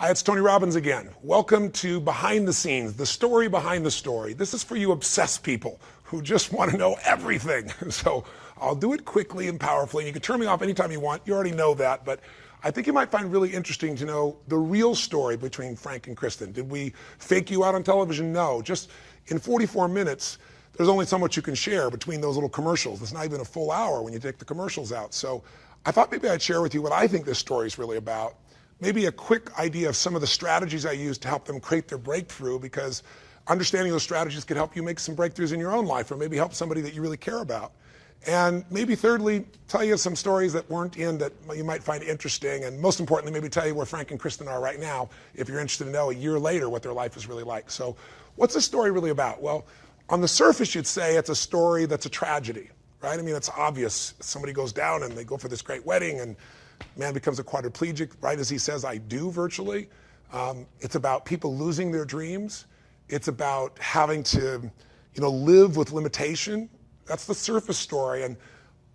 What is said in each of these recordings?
Hi, it's Tony Robbins again. Welcome to Behind the Scenes, the story behind the story. This is for you obsessed people who just want to know everything. So I'll do it quickly and powerfully. You can turn me off anytime you want. You already know that, but I think you might find really interesting to know the real story between Frank and Kristen. Did we fake you out on television? No. Just in 44 minutes, there's only so much you can share between those little commercials. It's not even a full hour when you take the commercials out. So I thought maybe I'd share with you what I think this story is really about. Maybe a quick idea of some of the strategies I use to help them create their breakthrough, because understanding those strategies could help you make some breakthroughs in your own life, or maybe help somebody that you really care about. And maybe thirdly, tell you some stories that weren't in that you might find interesting, and most importantly, maybe tell you where Frank and Kristen are right now, if you're interested to know a year later what their life is really like. So what's this story really about? Well, on the surface, you'd say it's a story that's a tragedy, right? I mean, it's obvious. Somebody goes down and they go for this great wedding, and man becomes a quadriplegic right as he says, I do, virtually. It's about people losing their dreams. It's about having to, live with limitation. That's the surface story. And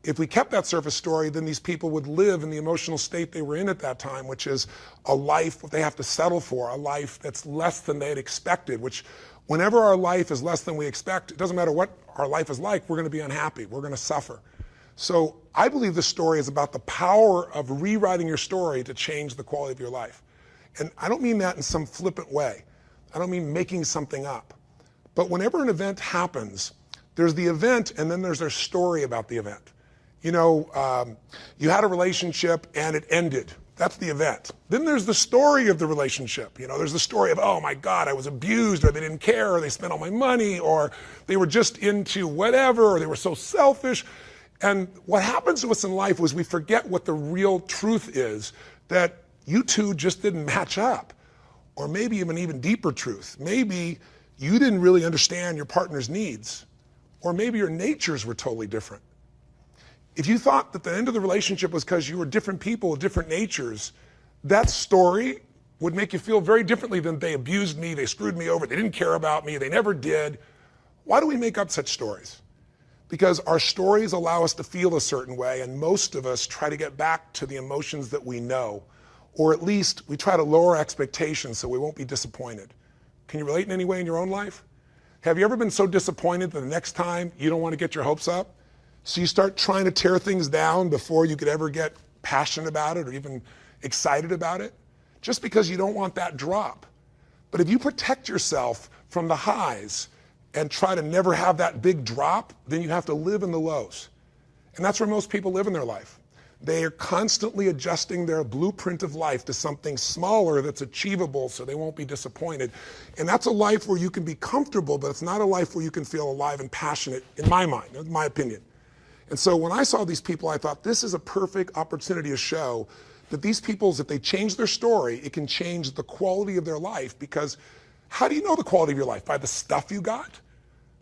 if we kept that surface story, then these people would live in the emotional state they were in at that time, which is a life they have to settle for, a life that's less than they had expected, which whenever our life is less than we expect, it doesn't matter what our life is like, we're going to be unhappy. We're going to suffer. So I believe this story is about the power of rewriting your story to change the quality of your life. And I don't mean that in some flippant way. I don't mean making something up. But whenever an event happens, there's the event and then there's their story about the event. You had a relationship and it ended. That's the event. Then there's the story of the relationship. There's the story of, oh my God, I was abused, or they didn't care, or they spent all my money, or they were just into whatever, or they were so selfish. And what happens to us in life was we forget what the real truth is, that you two just didn't match up. Or maybe even deeper truth. Maybe you didn't really understand your partner's needs. Or maybe your natures were totally different. If you thought that the end of the relationship was because you were different people with different natures, that story would make you feel very differently than they abused me, they screwed me over, they didn't care about me, they never did. Why do we make up such stories? Because our stories allow us to feel a certain way, and most of us try to get back to the emotions that we know, or at least we try to lower expectations so we won't be disappointed. Can you relate in any way in your own life? Have you ever been so disappointed that the next time you don't want to get your hopes up? So you start trying to tear things down before you could ever get passionate about it or even excited about it, just because you don't want that drop. But if you protect yourself from the highs and try to never have that big drop, then you have to live in the lows. And that's where most people live in their life. They are constantly adjusting their blueprint of life to something smaller that's achievable so they won't be disappointed. And that's a life where you can be comfortable, but it's not a life where you can feel alive and passionate, in my mind, in my opinion. And so when I saw these people, I thought this is a perfect opportunity to show that these people, if they change their story, it can change the quality of their life. Because how do you know the quality of your life? By the stuff you got?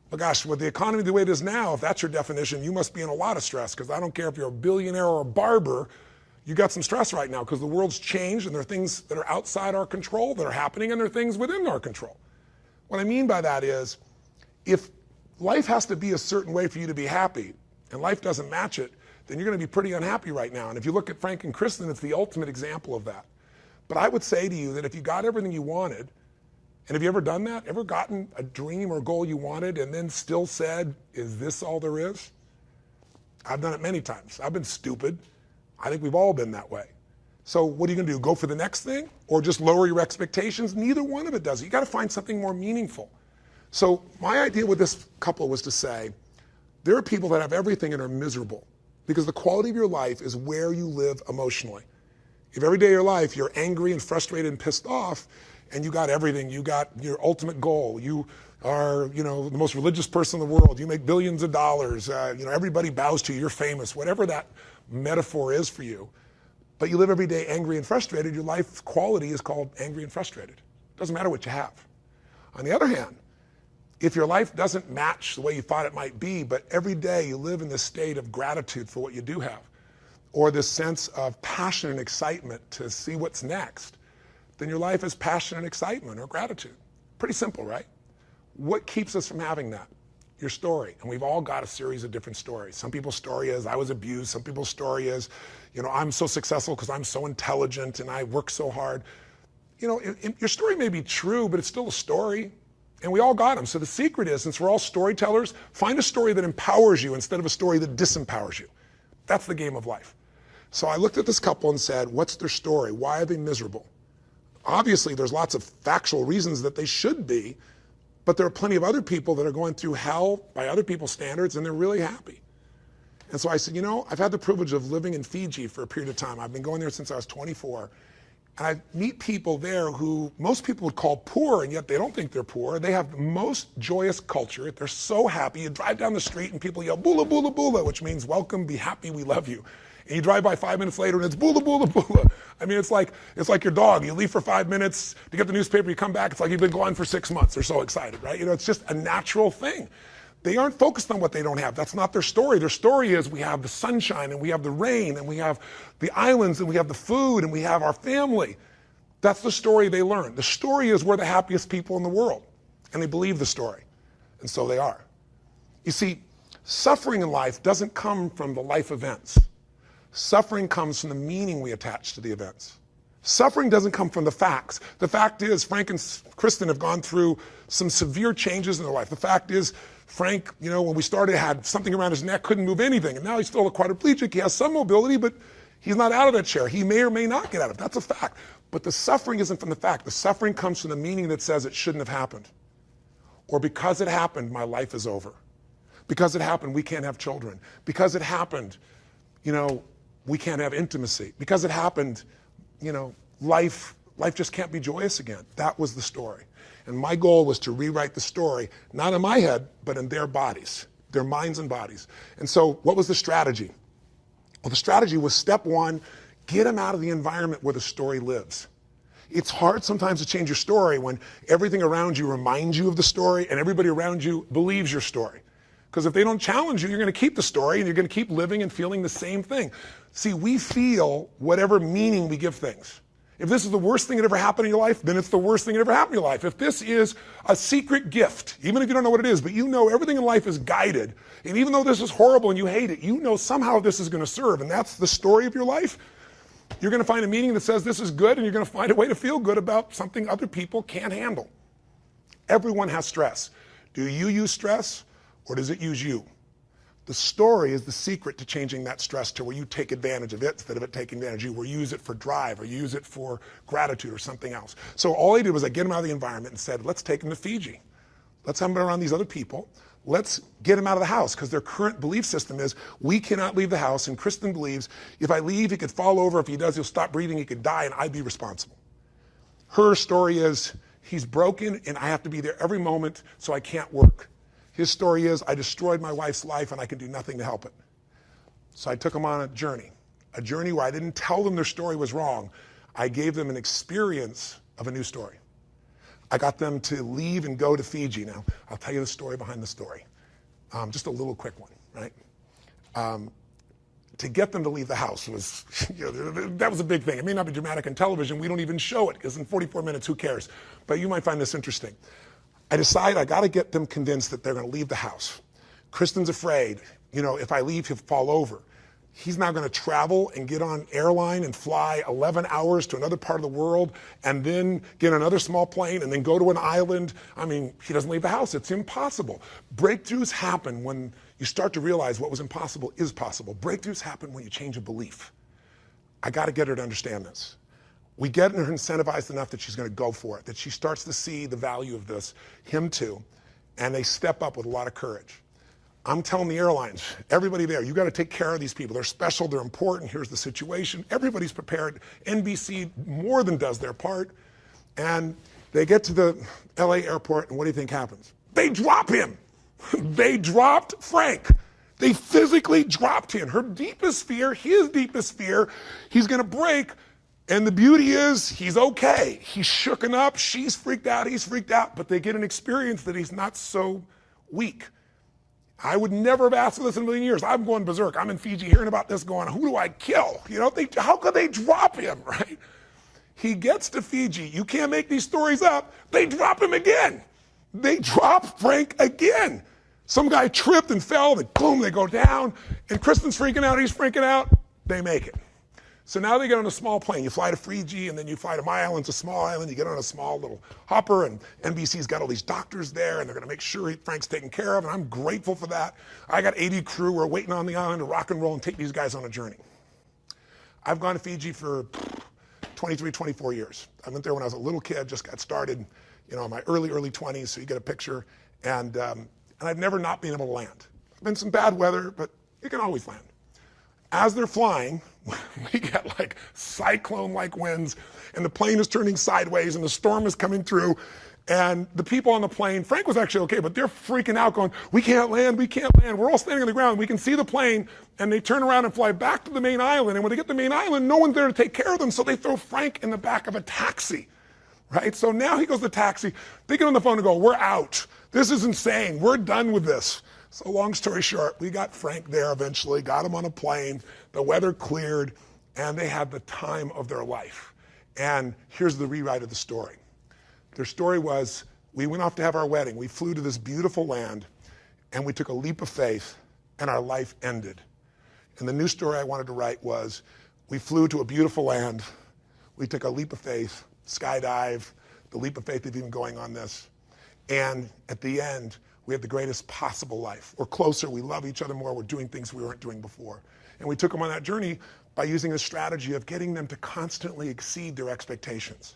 Well, gosh, with the economy the way it is now, if that's your definition, you must be in a lot of stress, because I don't care if you're a billionaire or a barber, you got some stress right now because the world's changed and there are things that are outside our control that are happening, and there are things within our control. What I mean by that is, if life has to be a certain way for you to be happy, and life doesn't match it, then you're going to be pretty unhappy right now. And if you look at Frank and Kristen, it's the ultimate example of that. But I would say to you that if you got everything you wanted, and have you ever done that? Ever gotten a dream or goal you wanted and then still said, is this all there is? I've done it many times. I've been stupid. I think we've all been that way. So what are you going to do? Go for the next thing? Or just lower your expectations? Neither one of it does it. You got to find something more meaningful. So my idea with this couple was to say, there are people that have everything and are miserable, because the quality of your life is where you live emotionally. If every day of your life you're angry and frustrated and pissed off, and you got everything, you got your ultimate goal, you are, the most religious person in the world, you make billions of dollars, everybody bows to you, you're famous, whatever that metaphor is for you, but you live every day angry and frustrated, your life quality is called angry and frustrated. Doesn't matter what you have. On the other hand, if your life doesn't match the way you thought it might be, but every day you live in this state of gratitude for what you do have, or this sense of passion and excitement to see what's next, then your life is passion and excitement or gratitude. Pretty simple, right? What keeps us from having that? Your story. And we've all got a series of different stories. Some people's story is, I was abused. Some people's story is, I'm so successful because I'm so intelligent and I work so hard. your story may be true, but it's still a story. And we all got them. So the secret is, since we're all storytellers, find a story that empowers you instead of a story that disempowers you. That's the game of life. So I looked at this couple and said, what's their story? Why are they miserable? Obviously, there's lots of factual reasons that they should be, but there are plenty of other people that are going through hell by other people's standards, and they're really happy. And so I said, I've had the privilege of living in Fiji for a period of time. I've been going there since I was 24. And I meet people there who most people would call poor, and yet they don't think they're poor. They have the most joyous culture. They're so happy. You drive down the street and people yell, bula, bula, bula, which means welcome, be happy, we love you. And you drive by 5 minutes later and it's bula, bula, bula. I mean, it's like your dog. You leave for 5 minutes to get the newspaper, you come back, it's like you've been gone for 6 months. They're so excited, right? It's just a natural thing. They aren't focused on what they don't have. That's not their story. Their story is we have the sunshine and we have the rain and we have the islands and we have the food and we have our family. That's the story they learn. The story is we're the happiest people in the world. And they believe the story. And so they are. You see, suffering in life doesn't come from the life events. Suffering comes from the meaning we attach to the events. Suffering doesn't come from the facts. The fact is, Frank and Kristen have gone through some severe changes in their life. The fact is, Frank, when we started, had something around his neck, couldn't move anything. And now he's still a quadriplegic. He has some mobility, but he's not out of that chair. He may or may not get out of it. That's a fact. But the suffering isn't from the fact. The suffering comes from the meaning that says it shouldn't have happened. Or because it happened, my life is over. Because it happened, we can't have children. Because it happened, we can't have intimacy. Because it happened, life just can't be joyous again. That was the story. And my goal was to rewrite the story, not in my head, but in their bodies, their minds and bodies. And so what was the strategy? Well, the strategy was step one, get them out of the environment where the story lives. It's hard sometimes to change your story when everything around you reminds you of the story and everybody around you believes your story. Because if they don't challenge you, you're going to keep the story and you're going to keep living and feeling the same thing. See, we feel whatever meaning we give things. If this is the worst thing that ever happened in your life, then it's the worst thing that ever happened in your life. If this is a secret gift, even if you don't know what it is, but everything in life is guided, and even though this is horrible and you hate it, somehow this is going to serve, and that's the story of your life, you're going to find a meaning that says this is good, and you're going to find a way to feel good about something other people can't handle. Everyone has stress. Do you use stress, or does it use you? The story is the secret to changing that stress to where you take advantage of it instead of it taking advantage of you, where you use it for drive or use it for gratitude or something else. So all I did was I get them out of the environment and said, let's take them to Fiji. Let's have them around these other people. Let's get them out of the house, because their current belief system is we cannot leave the house, and Kristen believes if I leave, he could fall over. If he does, he'll stop breathing, he could die, and I'd be responsible. Her story is he's broken and I have to be there every moment, so I can't work. His story is, I destroyed my wife's life and I can do nothing to help it. So I took them on a journey where I didn't tell them their story was wrong. I gave them an experience of a new story. I got them to leave and go to Fiji. Now, I'll tell you the story behind the story. Just a little quick one, right? To get them to leave the house was, that was a big thing. It may not be dramatic on television. We don't even show it, because in 44 minutes, who cares? But you might find this interesting. I decide I got to get them convinced that they're going to leave the house. Kristen's afraid, if I leave, he'll fall over. He's now going to travel and get on airline and fly 11 hours to another part of the world and then get another small plane and then go to an island. I mean, he doesn't leave the house. It's impossible. Breakthroughs happen when you start to realize what was impossible is possible. Breakthroughs happen when you change a belief. I got to get her to understand this. We get her incentivized enough that she's going to go for it, that she starts to see the value of this, him too, and they step up with a lot of courage. I'm telling the airlines, everybody there, you got to take care of these people. They're special, they're important, here's the situation. Everybody's prepared. NBC more than does their part. And they get to the LA airport, and what do you think happens? They drop him. They dropped Frank. They physically dropped him. Her deepest fear, his deepest fear, he's going to break. And the beauty is, he's okay. He's shooken up, she's freaked out, he's freaked out, but they get an experience that he's not so weak. I would never have asked for this in a million years. I'm going berserk. I'm in Fiji hearing about this going, who do I kill? How could they drop him, right? He gets to Fiji. You can't make these stories up. They drop him again. They drop Frank again. Some guy tripped and fell, and boom, they go down. And Kristen's freaking out, he's freaking out. They make it. So now they get on a small plane. You fly to Fiji, and then you fly to my island, it's a small island. You get on a small little hopper, and NBC's got all these doctors there, and they're going to make sure Frank's taken care of, and I'm grateful for that. I got 80 crew. We're waiting on the island to rock and roll and take these guys on a journey. I've gone to Fiji for 23, 24 years. I went there when I was a little kid, just got started, in my early 20s, so you get a picture. And I've never not been able to land. There's been some bad weather, but you can always land. As they're flying, we get like cyclone-like winds, and the plane is turning sideways, and the storm is coming through, and the people on the plane, Frank was actually okay, but they're freaking out going, we can't land, we can't land. We're all standing on the ground. We can see the plane, and they turn around and fly back to the main island, and when they get to the main island, no one's there to take care of them, so they throw Frank in the back of a taxi, right? So now he goes to the taxi. They get on the phone and go, we're out. This is insane. We're done with this. So long story short, we got Frank there eventually, got him on a plane, the weather cleared, and they had the time of their life. And here's the rewrite of the story. Their story was, we went off to have our wedding. We flew to this beautiful land, and we took a leap of faith, and our life ended. And the new story I wanted to write was, we flew to a beautiful land, we took a leap of faith, skydive, the leap of faith of even going on this. And at the end, we had the greatest possible life. We're closer, we love each other more, we're doing things we weren't doing before. And we took them on that journey by using a strategy of getting them to constantly exceed their expectations.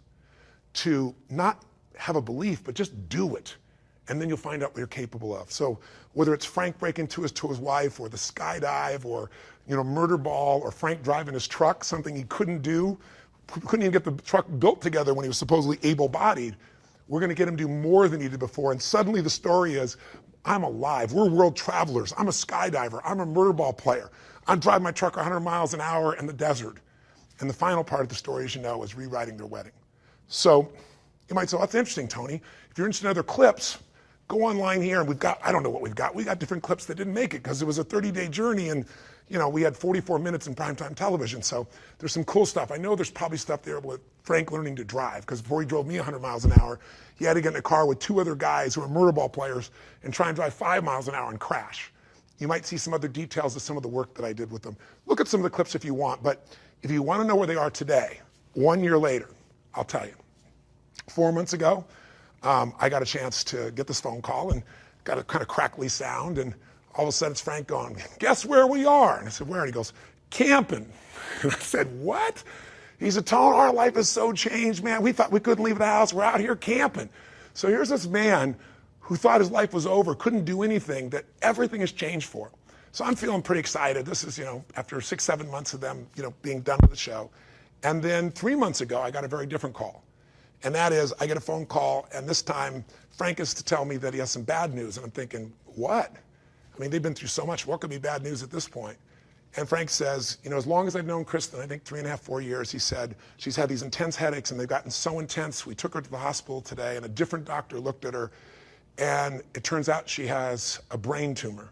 To not have a belief, but just do it. And then you'll find out what you're capable of. So whether it's Frank breaking to his wife, or the skydive, or murder ball, or Frank driving his truck, something he couldn't do, couldn't even get the truck built together when he was supposedly able-bodied, we're going to get him to do more than he did before. And suddenly the story is, I'm alive. We're world travelers. I'm a skydiver. I'm a murder ball player. I'm driving my truck 100 miles an hour in the desert. And the final part of the story, as you know, is rewriting their wedding. So you might say, well, that's interesting, Tony. If you're interested in other clips, go online here, and I don't know what we've got. We got different clips that didn't make it because it was a 30-day journey, and we had 44 minutes in primetime television. So there's some cool stuff. I know there's probably stuff there with Frank learning to drive, because before he drove me 100 miles an hour, he had to get in a car with two other guys who are murder ball players and try and drive 5 miles an hour and crash. You might see some other details of some of the work that I did with them. Look at some of the clips if you want, but if you want to know where they are today, 1 year later, I'll tell you. 4 months ago, I got a chance to get this phone call and got a kind of crackly sound, and all of a sudden it's Frank going, guess where we are? And I said, where? And he goes, camping. And I said, what? He said, Tone, our life is so changed, man. We thought we couldn't leave the house. We're out here camping. So here's this man who thought his life was over, couldn't do anything, that everything has changed for him. So I'm feeling pretty excited. This is, after 6, 7 months of them, being done with the show. And then 3 months ago, I got a very different call. And that is, I get a phone call, and this time, Frank is to tell me that he has some bad news. And I'm thinking, what? I mean, they've been through so much. What could be bad news at this point? And Frank says, as long as I've known Kristen, I think 3.5, 4 years, he said, she's had these intense headaches, and they've gotten so intense. We took her to the hospital today, and a different doctor looked at her, and it turns out she has a brain tumor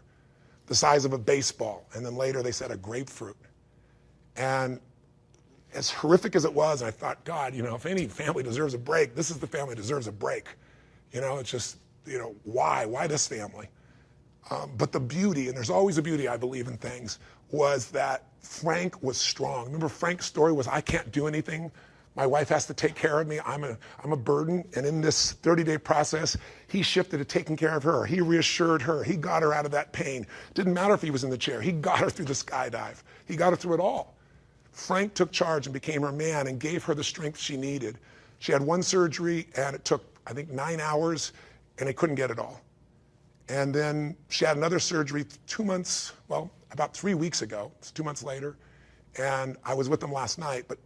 the size of a baseball. And then later they said a grapefruit. And as horrific as it was, I thought, God, if any family deserves a break, this is the family that deserves a break. It's just, why this family? But the beauty, and there's always a beauty, I believe, in things, was that Frank was strong. Remember, Frank's story was, I can't do anything. My wife has to take care of me. I'm a burden. And in this 30-day process, he shifted to taking care of her. He reassured her. He got her out of that pain. Didn't matter if he was in the chair. He got her through the skydive. He got her through it all. Frank took charge and became her man and gave her the strength she needed. She had one surgery, and it took, I think, 9 hours, and they couldn't get it all. And then she had another surgery 2 months, about 3 weeks ago. It's 2 months later. And I was with them last night, but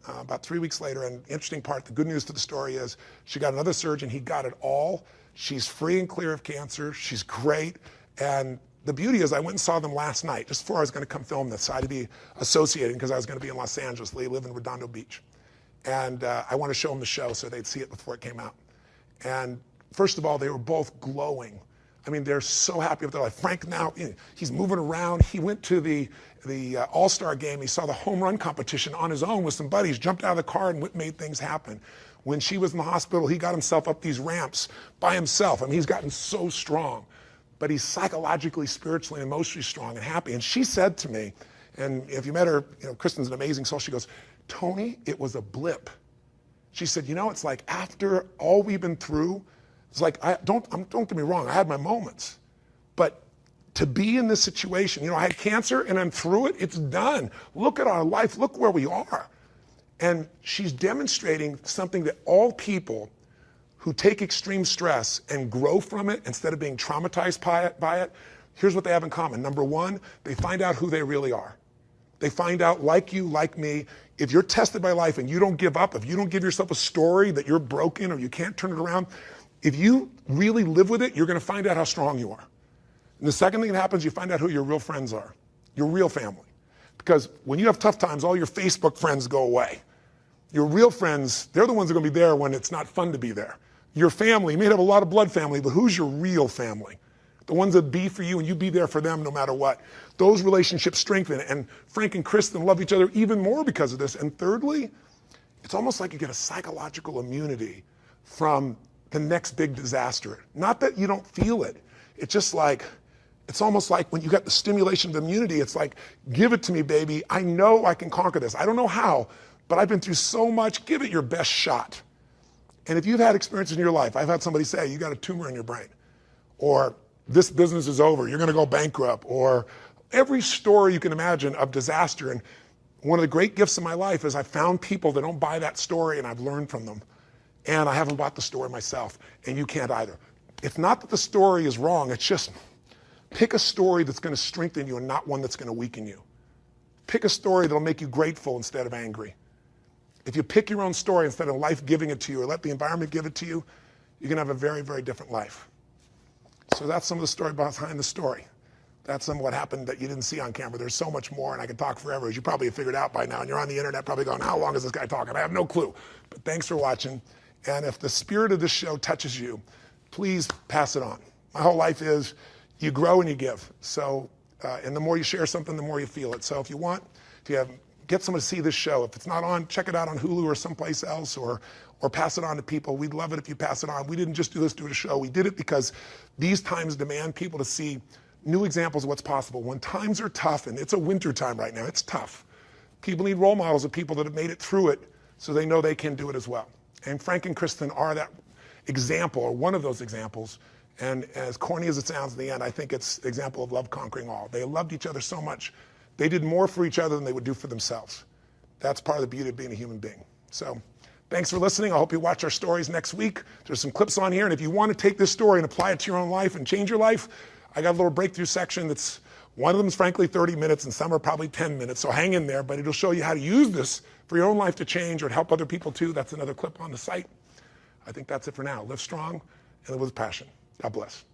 about 3 weeks later, and the interesting part, the good news to the story is she got another surgeon. He got it all. She's free and clear of cancer. She's great. And the beauty is I went and saw them last night, just before I was going to come film this. So I had to be associated because I was going to be in Los Angeles. They live in Redondo Beach. And I want to show them the show so they'd see it before it came out. And first of all, they were both glowing. I mean, they're so happy with their life. Frank now, he's moving around. He went to the All-Star game. He saw the home run competition on his own with some buddies, jumped out of the car and made things happen. When she was in the hospital, he got himself up these ramps by himself. I mean, he's gotten so strong. But he's psychologically, spiritually, emotionally strong and happy. And she said to me, And if you met her, Kristen's an amazing soul. She goes, Tony, it was a blip. She said, it's like after all we've been through, it's like, don't get me wrong, I had my moments. But to be in this situation, I had cancer and I'm through it, it's done. Look at our life, look where we are. And she's demonstrating something that all people who take extreme stress and grow from it instead of being traumatized by it, here's what they have in common. Number one, they find out who they really are. They find out, like you, like me, if you're tested by life and you don't give up, if you don't give yourself a story that you're broken or you can't turn it around, if you really live with it, you're going to find out how strong you are. And the second thing that happens, you find out who your real friends are, your real family. Because when you have tough times, all your Facebook friends go away. Your real friends, they're the ones that are going to be there when it's not fun to be there. Your family, you may have a lot of blood family, but who's your real family? The ones that be for you and you be there for them no matter what. Those relationships strengthen. And Frank and Kristen love each other even more because of this. And thirdly, it's almost like you get a psychological immunity from the next big disaster. Not that you don't feel it. It's just like, it's almost like when you get the stimulation of immunity, it's like, give it to me, baby. I know I can conquer this. I don't know how, but I've been through so much. Give it your best shot. And if you've had experience in your life, I've had somebody say, you got a tumor in your brain, or this business is over, you're going to go bankrupt, or every story you can imagine of disaster. And one of the great gifts of my life is I found people that don't buy that story and I've learned from them. And I haven't bought the story myself, and you can't either. It's not that the story is wrong, it's just pick a story that's going to strengthen you and not one that's going to weaken you. Pick a story that'll make you grateful instead of angry. If you pick your own story instead of life giving it to you or let the environment give it to you, you're going to have a very, very different life. So that's some of the story behind the story. That's some of what happened that you didn't see on camera. There's so much more, and I could talk forever, as you probably have figured out by now. And you're on the internet probably going, how long is this guy talking? I have no clue. But thanks for watching. And if the spirit of this show touches you, please pass it on. My whole life is you grow and you give. So, and the more you share something, the more you feel it. So if you want, get someone to see this show. If it's not on, check it out on Hulu or someplace else, or pass it on to people. We'd love it if you pass it on. We didn't just do this to do a show. We did it because these times demand people to see new examples of what's possible. When times are tough, and it's a winter time right now, it's tough. People need role models of people that have made it through it so they know they can do it as well. And Frank and Kristen are that example, or one of those examples. And as corny as it sounds in the end, I think it's an example of love conquering all. They loved each other so much. They did more for each other than they would do for themselves. That's part of the beauty of being a human being. So thanks for listening. I hope you watch our stories next week. There's some clips on here. And if you want to take this story and apply it to your own life and change your life, I got a little breakthrough section that's, one of them is frankly 30 minutes and some are probably 10 minutes. So hang in there, but it'll show you how to use this for your own life to change or to help other people too. That's another clip on the site. I think that's it for now. Live strong and live with passion. God bless.